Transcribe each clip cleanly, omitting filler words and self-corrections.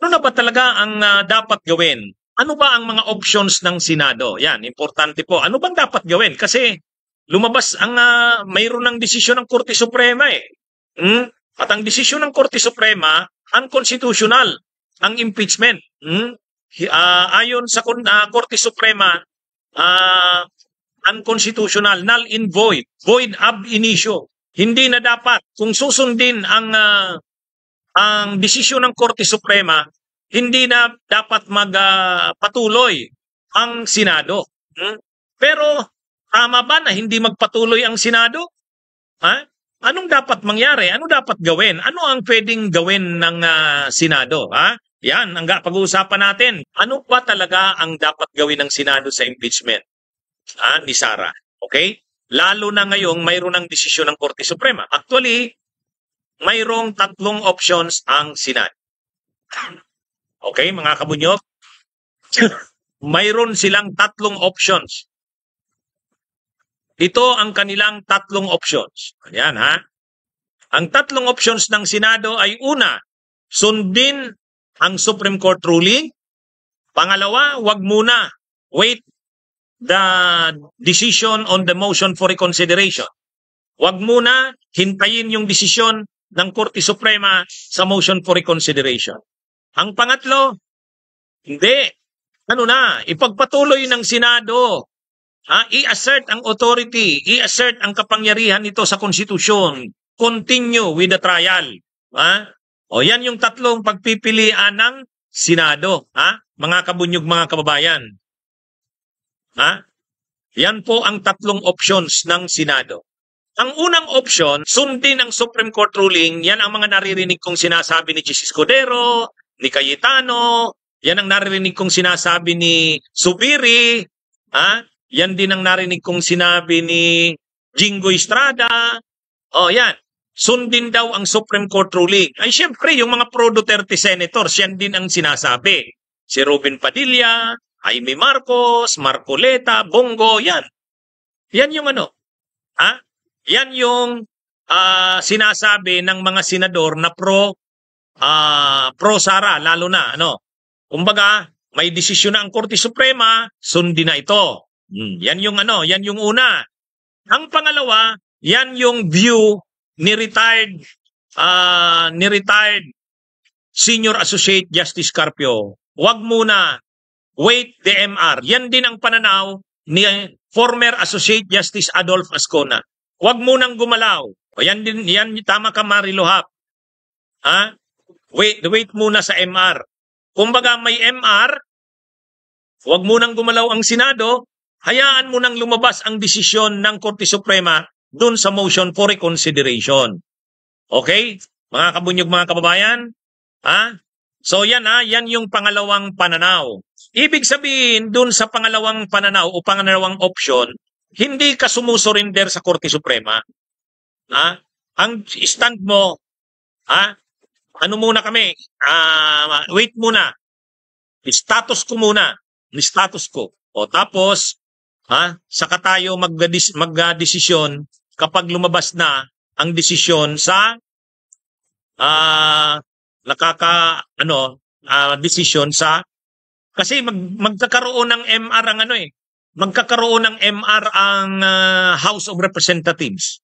Ano na ba talaga ang dapat gawin? Ano ba ang mga options ng Senado? Yan, importante po. Ano bang dapat gawin? Kasi lumabas ang mayroon ng desisyon ng Korte Suprema eh. At ang desisyon ng Korte Suprema, unconstitutional ang impeachment. Ayon sa Korte Suprema, unconstitutional, null and void, void ab initio. Hindi na dapat. Kung susundin ang desisyon ng Korte Suprema, hindi na dapat magpatuloy ang Senado. Pero tama ba na hindi magpatuloy ang Senado? Anong dapat mangyari? Ano dapat gawin? Ano ang pwedeng gawin ng Senado? Yan, ang pag-uusapan natin. Ano ba talaga ang dapat gawin ng Senado sa impeachment ni Sara? Okay? Lalo na ngayong mayroon ng desisyon ng Korte Suprema. Actually, mayroong tatlong options ang Senado. Okay, mga kabunyog? Mayroon silang tatlong options. Ito ang kanilang tatlong options. Ayan ha. Ang tatlong options ng Senado ay una, sundin ang Supreme Court ruling. Pangalawa, wag muna. Wait the decision on the motion for reconsideration. Wag muna hintayin yung desisyon ng Korte Suprema sa motion for reconsideration. Ang pangatlo, hindi. Ipagpatuloy ng Senado. I-assert ang authority, i-assert ang kapangyarihan nito sa konstitusyon. Continue with the trial. Yan yung tatlong pagpipilian ng Senado. Mga kabunyog, mga kababayan. Yan po ang tatlong options ng Senado. Ang unang option, sundin ang Supreme Court ruling. Yan ang mga naririnig kong sinasabi ni Chis Escudero, ni Cayetano, yan ang naririnig kong sinasabi ni Subiri, yan din ang narinig kong sinabi ni Jingo Estrada. Yan. Sundin daw ang Supreme Court ruling. Ay siyempre, yung mga pro-Duterte senators, yan din ang sinasabi. Si Robin Padilla, Jaime Marcos, Marcoleta, Bongo, yan. Yan yung Yan yung sinasabi ng mga senador na pro-Sara, lalo na, Kumbaga, may desisyon na ang Korte Suprema, sundin na ito. Yan yung yan yung una. Ang pangalawa, yan yung view ni retired Senior Associate Justice Carpio. Wag muna, wait the MR. Yan din ang pananaw ni former Associate Justice Adolf Ascona. Wag munang gumalaw. Yan tama ka, Marilohap. Wait muna sa MR. Kumbaga may MR, wag munang gumalaw ang Senado, hayaan mo nang lumabas ang desisyon ng Korte Suprema dun sa motion for reconsideration. Okay? Mga kabunyog, mga kababayan? So yan yan yung pangalawang pananaw. Ibig sabihin, dun sa pangalawang pananaw o pangalawang option, hindi ka sumusurinder sa Korte Suprema. Ang stand mo, ano muna kami? Wait muna. Status ko muna. Status ko. Tapos, saka tayo magdesisyon kapag lumabas na ang desisyon sa desisyon sa kasi magkakaroon ng MR ang magkakaroon ng MR ang House of Representatives.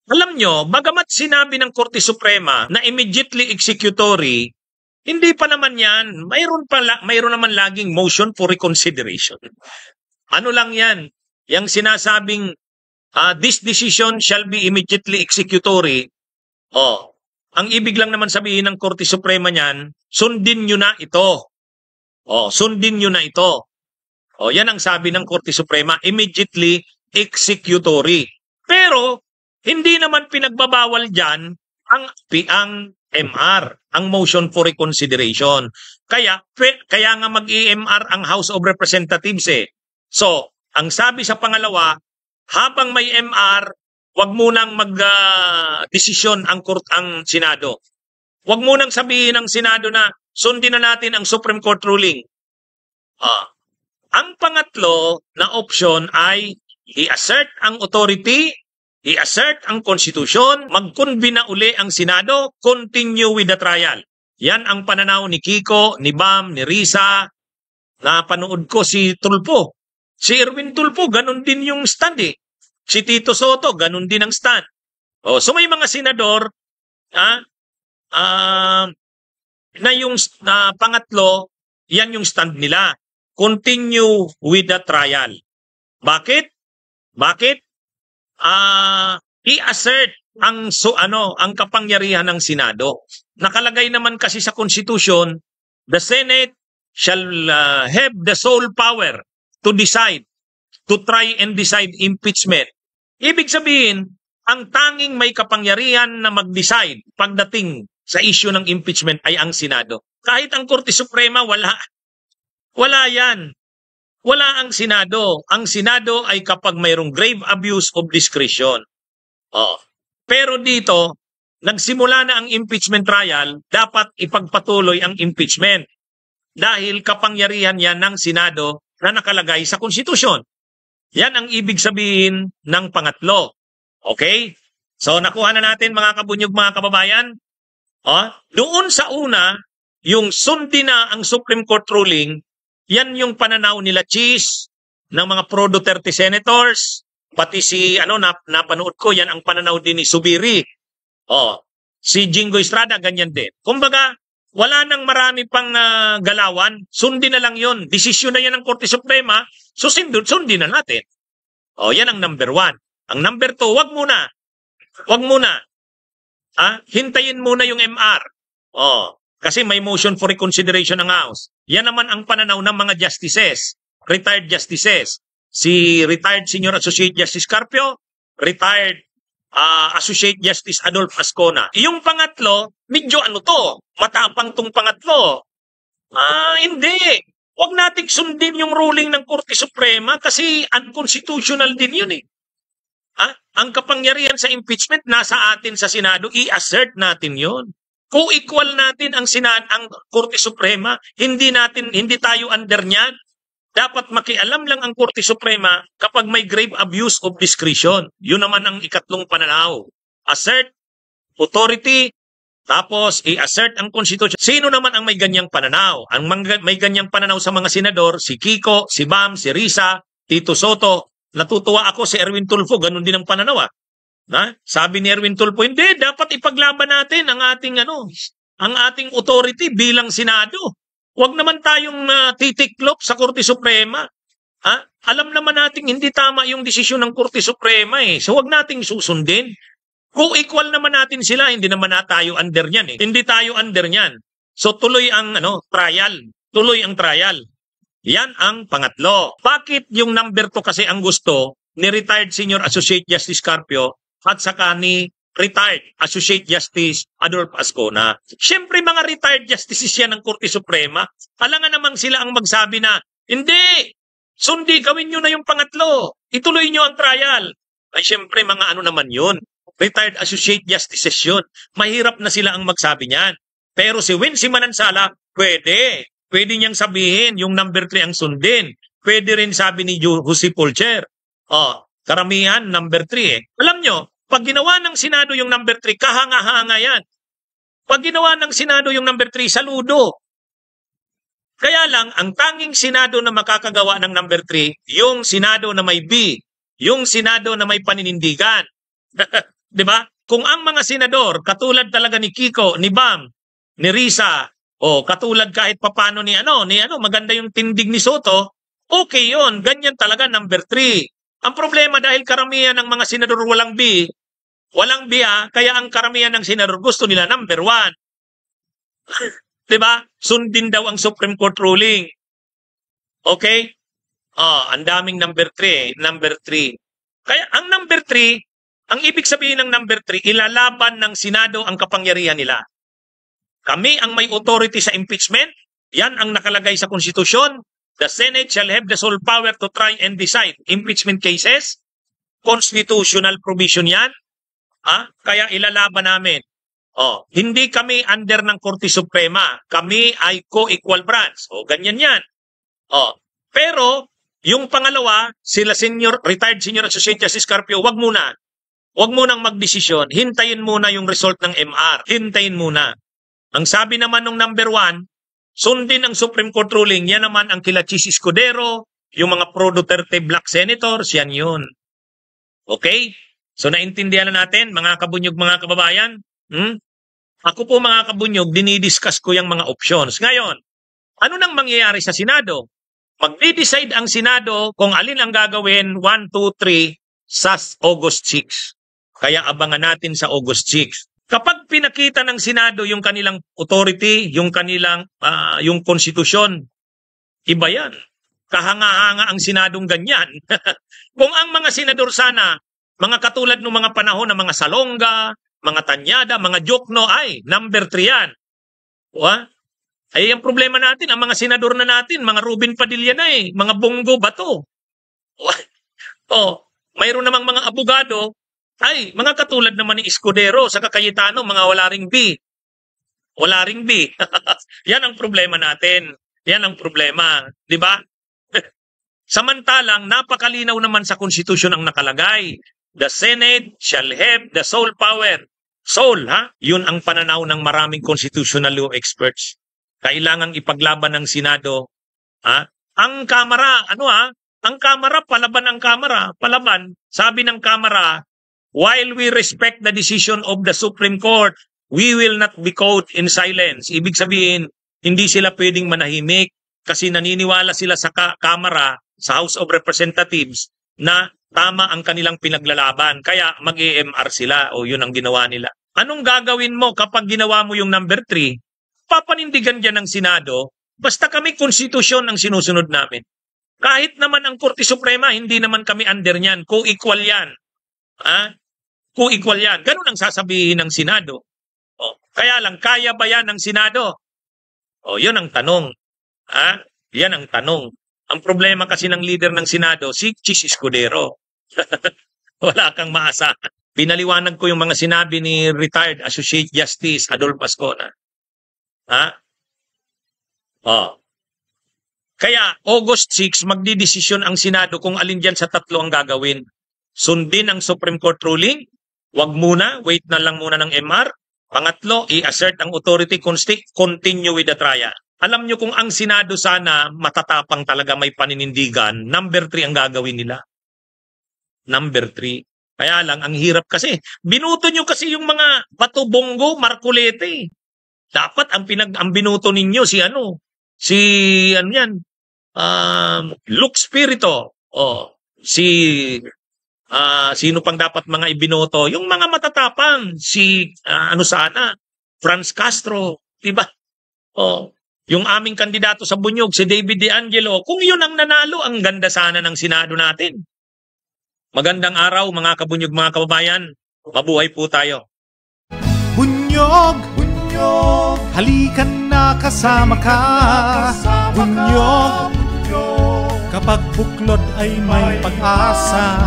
Alam nyo, bagamat sinabi ng Korte Suprema na immediately executory, hindi pa naman yan. Mayroon naman laging motion for reconsideration. Ano lang yan? Yung sinasabing, this decision shall be immediately executory. Ang ibig lang naman sabihin ng Korte Suprema niyan, sundin nyo na ito. Sundin nyo na ito. Yan ang sabi ng Korte Suprema, immediately executory. Pero, hindi naman pinagbabawal dyan ang MR, ang motion for reconsideration. Kaya nga mag-EMR ang House of Representatives So, ang sabi sa pangalawa, habang may MR, wag munang mag-desisyon ang Senado. Wag munang sabihin ng Senado na sundin na natin ang Supreme Court ruling. Ang pangatlo na option ay i-assert ang authority, i-assert ang konstitusyon, mag-convene na uli ang Senado, continue with the trial. Yan ang pananaw ni Kiko, ni Bam, ni Risa. Napanood ko si Tulfo. Si Erwin Tulfo, ganun din yung stand eh. Si Tito Soto, ganun din ang stand. So may mga senador na yung pangatlo, yan yung stand nila. Continue with the trial. Bakit? Bakit? I-assert ang kapangyarihan ng Senado. Nakalagay naman kasi sa Constitution, the Senate shall have the sole power to decide, to try and decide impeachment. Ibig sabihin, ang tanging may kapangyarihan na mag-decide pagdating sa issue ng impeachment ay ang Senado. Kahit ang Korte Suprema, wala. Wala yan. Wala ang Senado. Ang Senado ay kapag mayroong grave abuse of discretion. Pero dito, nagsimula na ang impeachment trial, dapat ipagpatuloy ang impeachment. Dahil kapangyarihan yan ng Senado na nakalagay sa konstitusyon. Yan ang ibig sabihin ng pangatlo. Okay? So nakuha na natin mga kabunyog, mga kababayan. Doon sa una, yung sundin na ang Supreme Court ruling, yan yung pananaw nila Cheese, ng mga pro-Duterte senators, pati si, napanood ko, yan ang pananaw din ni Subiri. Si Jingo Estrada, ganyan din. Kumbaga, wala nang marami pang galawan, sundin na lang yun. Desisyon na yan ng Korte Suprema, so sundin na natin. Yan ang number 1. Ang number 2, wag muna. Hintayin muna yung MR. Kasi may motion for reconsideration ng House. Yan naman ang pananaw ng mga justices, retired justices. Si retired Senior Associate Justice Carpio, retired Associate Justice Adolf Ascona. Yung pangatlo, medyo matapang tong pangatlo. Hindi. Huwag nating sundin yung ruling ng Korte Suprema kasi unconstitutional din yun eh. Ang kapangyarihan sa impeachment nasa atin sa Senado, i-assert natin yun. Co-equal natin ang Korte Suprema, hindi tayo under niyan. Dapat makialam lang ang Korte Suprema kapag may grave abuse of discretion. Yun naman ang ikatlong pananaw. Assert authority, tapos i-assert ang Constitution. Sino naman ang may ganyang pananaw? Ang may ganyang pananaw sa mga senador, si Kiko, si Bam, si Risa, Tito Soto. Natutuwa ako si Erwin Tulfo, ganun din ang pananaw. Sabi ni Erwin Tulfo, hindi, dapat ipaglaban natin ang ating authority bilang Senado. Huwag naman tayong titiklop sa Korte Suprema. Alam naman natin hindi tama yung desisyon ng Korte Suprema eh. So huwag nating susundin. Co-equal naman natin sila, hindi naman tayo under niyan eh. Hindi tayo under niyan. So tuloy ang trial. Tuloy ang trial. Yan ang pangatlo. Bakit yung number 2 kasi ang gusto ni retired Senior Associate Justice Carpio at saka ni retired Associate Justice Adolf Ascona? Siyempre mga retired justices yan ng Korte Suprema. Alangan namang sila ang magsabi na, hindi, gawin nyo na yung pangatlo. Ituloy nyo ang trial. Ay siyempre mga naman yun. Retired Associate Justices yun. Mahirap na sila ang magsabi niyan. Pero si Wincy Manansala, pwede. Pwede niyang sabihin yung number 3 ang sundin. Pwede rin sabi ni Jose Pulcher. Karamihan number 3 eh. Alam nyo, pag ginawa ng Senado yung number 3, kahanga-hanga yan. Pag ginawa ng Senado yung number 3, saludo. Kaya lang, ang tanging Senado na makakagawa ng number 3, yung Senado na may B, yung Senado na may paninindigan. Diba? Kung ang mga senador, katulad talaga ni Kiko, ni Bam, ni Risa, katulad kahit papano ni maganda yung tindig ni Soto, okay yon, ganyan talaga number 3. Ang problema dahil karamihan ng mga senador walang B, kaya ang karamihan ng senador gusto nila number 1. Diba? Sundin daw ang Supreme Court ruling. Okay? Ang daming number 3. Kaya ang number 3, ang ibig sabihin ng number 3, ilalaban ng Senado ang kapangyarihan nila. Kami ang may authority sa impeachment. Yan ang nakalagay sa konstitusyon. The Senate shall have the sole power to try and decide impeachment cases. Constitutional provision yan. Kaya ilalaban namin. Hindi kami under ng Korte Suprema. Kami ay co-equal branch. Ganyan yan. Pero, yung pangalawa, sila retired Senior Associate Justice Carpio, wag munang magdesisyon. Hintayin muna yung result ng MR. Hintayin muna. Ang sabi naman ng number 1, sundin ang Supreme Court ruling, yan naman ang kila Chis Escudero, yung mga pro-Duterte black senators, yan yun. Okay? So naintindihan na natin, mga kabunyog, mga kababayan? Ako po mga kabunyog, dinidiscuss ko yung mga options. Ngayon, ano nang mangyayari sa Senado? Magdi-decide ang Senado kung alin ang gagawin 1, 2, 3 sa August 6. Kaya abangan natin sa August 6. Kapag pinakita ng Senado yung kanilang authority, yung kanilang yung konstitusyon, iba yan. Kahanga-hanga ang Senadong ganyan. Kung ang mga senador sana, mga katulad ng mga panahon ng mga Salonga, mga Tanyada, mga Jokno, ay, number 3 yan. Ay, ang problema natin, ang mga senador na natin, mga Ruben Padilla na mga Bongo Bato. Mayroon namang mga abogado, ay, mga katulad naman ni Escudero sa Cayetano, mga wala ring B. Wala ring B. Yan ang problema natin. Yan ang problema. Di ba? Samantalang, napakalinaw naman sa konstitusyon ang nakalagay. The Senate shall have the sole power. Sole, ha? Yun ang pananaw ng maraming constitutional law experts. Kailangang ipaglaban ng Senado. Ang Kamara, ang Kamara, palaban ang Kamara. Palaban. Sabi ng Kamara, while we respect the decision of the Supreme Court, we will not be caught in silence. Ibig sabihin, hindi sila pwedeng manahimik kasi naniniwala sila sa Kamara, sa House of Representatives, na tama ang kanilang pinaglalaban. Kaya mag-EMR sila o yun ang ginawa nila. Anong gagawin mo kapag ginawa mo yung number 3? Papanindigan dyan ng Senado, basta kami konstitusyon ang sinusunod namin. Kahit naman ang Korte Suprema, hindi naman kami under niyan. Co-equal yan. Co-equal yan. Ganun ang sasabihin ng Senado. Kaya lang, kaya ba yan ng Senado? Yun ang tanong. Yan ang tanong. Ang problema kasi ng leader ng Senado, si Chis Escudero. Wala kang maasahan. Pinaliwanag ko yung mga sinabi ni retired Associate Justice Adolfo Ascona. Kaya August 6, magdidesisyon ang Senado kung alin dyan sa tatlo ang gagawin. Sundin ang Supreme Court ruling, wag muna, wait na lang muna ng MR. Pangatlo, i-assert ang authority, continue with the trial. Alam nyo kung ang Senado sana matatapang talaga, may paninindigan, number 3 ang gagawin nila. Number 3. Kaya lang, ang hirap kasi. Binuto nyo kasi yung mga Bato, Bongo, Marcolete. Dapat ang binuto ninyo si Luke Spirito. Sino pang dapat mga ibinoto? Yung mga matatapang, Franz Castro, diba? Yung aming kandidato sa Bunyog, si David De Angelo, kung yun ang nanalo, ang ganda sana ng Senado natin. Magandang araw mga kabunyog, mga kababayan. Mabuhay po tayo. Bunyog, bunyog, halikan na kasama ka. Bunyog, kapag buklod ay may pag-asa.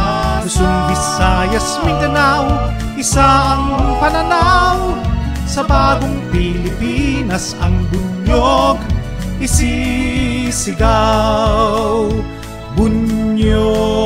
Luzon, Visayas, Mindanao, isa ang pananaw. Sa bagong Pilipinas ang bunyog isisigaw. Bunyog.